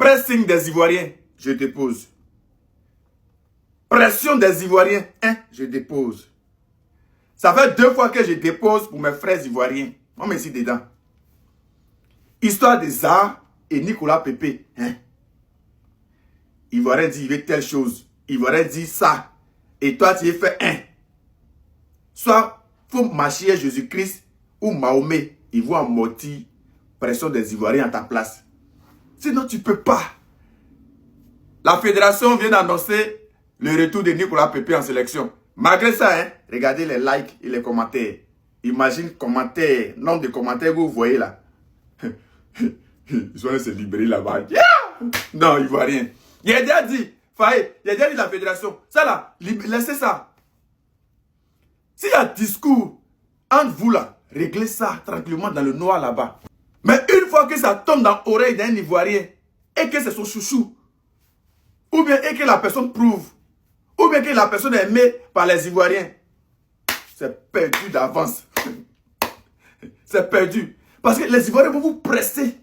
Pressing des Ivoiriens, je dépose. Pression des Ivoiriens, hein, je dépose. Ça fait 2 fois que je dépose pour mes frères ivoiriens. On met ici dedans. Histoire de Zah et Nicolas Pépé. Hein? Ivoirien dit, il veut telle chose. Ivoirien dit ça. Et toi, tu y fais un. Soit, il faut marcher Jésus-Christ ou Mahomet. Ils vont amortir pression des Ivoiriens à ta place. Sinon, tu ne peux pas. La fédération vient d'annoncer le retour de Nicolas Pépé en sélection. Malgré ça, hein, regardez les likes et les commentaires. Imagine commentaires, nombre de commentaires que vous voyez là. Ils sont allés se libérer là-bas. Yeah! Non, il ne voit rien. Il a déjà dit, Faye, il a déjà dit la fédération. Ça là, laissez ça. S'il y a discours entre vous là, réglez ça tranquillement dans le noir là-bas. Mais une fois que ça tombe dans l'oreille d'un Ivoirien et que c'est son chouchou, ou bien et que la personne prouve, ou bien que la personne est aimée par les Ivoiriens, c'est perdu d'avance. C'est perdu. Parce que les Ivoiriens vont vous presser.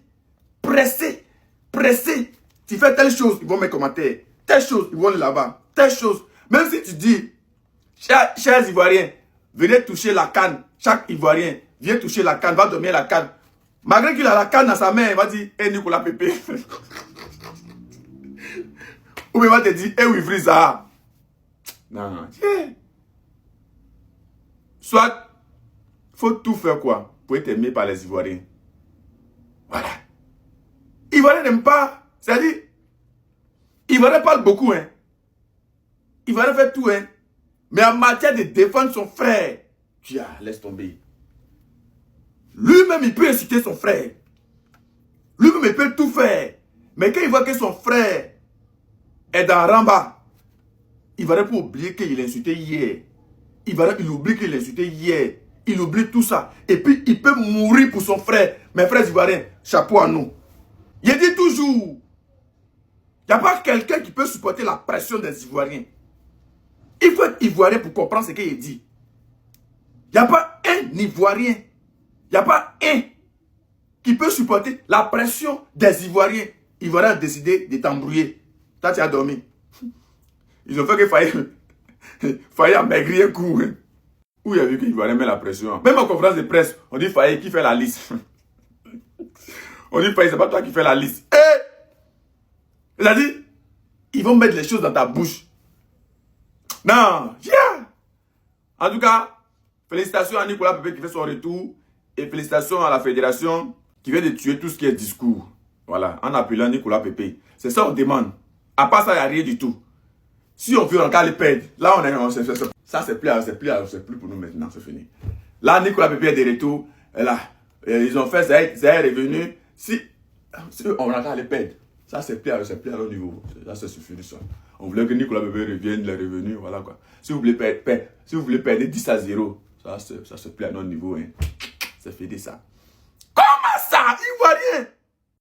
Presser. Presser. Tu fais telle chose, ils vont me commenter. Telle chose, ils vont aller là-bas. Telle chose. Même si tu dis, chers Ivoiriens, venez toucher la canne. Chaque Ivoirien vient toucher la canne, va dormir la canne. Malgré qu'il a la canne dans sa main, il va dire, hé Nicolas Pépé. Ou bien il va te dire, hé Wivri Zaha. Non. Soit, il faut tout faire quoi pour être aimé par les Ivoiriens. Voilà. Ivoiriens n'aiment pas. C'est-à-dire, Ivoiriens parlent beaucoup, hein. Ivoiriens fait tout, hein. Mais en matière de défendre son frère, laisse tomber. Lui-même, il peut inciter son frère. Lui-même, il peut tout faire. Mais quand il voit que son frère est dans Ramba, il va pas oublier qu'il a insulté hier. Il oublie qu'il a insulté hier. Il oublie tout ça. Et puis, il peut mourir pour son frère. Mes frères ivoiriens, chapeau à nous. Il dit toujours, il n'y a pas quelqu'un qui peut supporter la pression des Ivoiriens. Il faut être Ivoirien pour comprendre ce qu'il dit. Il n'y a pas un Ivoirien. Il n'y a pas un qui peut supporter la pression des Ivoiriens. Ivoiriens ont décidé de t'embrouiller. Toi, tu as dormi. Ils ont fait que Faye a maigri un coup. Hein. Où il a vu qu'il va mettre la pression. Même en conférence de presse, on dit Faye qui fait la liste. On dit Faye, c'est pas toi qui fais la liste. Il a dit, ils vont mettre les choses dans ta bouche. Non, yeah. En tout cas, félicitations à Nicolas Pépé qui fait son retour. Et félicitations à la fédération qui vient de tuer tout ce qui est discours. Voilà, en appelant Nicolas Pépé. C'est ça qu'on demande. À part ça, il n'y a rien du tout. Si on veut encore les perdre, là ça c'est plus pour nous maintenant, c'est fini. Là, Nicolas Pépé est de retour. Et là, ils ont fait, ça est revenu. Si on va encore les perdre, ça c'est plus à leur niveau. Ça c'est suffisant ça. On voulait que Nicolas Pépé revienne, il est revenu, voilà quoi. Si vous voulez perdre 10-0, ça c'est plus à notre niveau. Hein. C'est fini ça.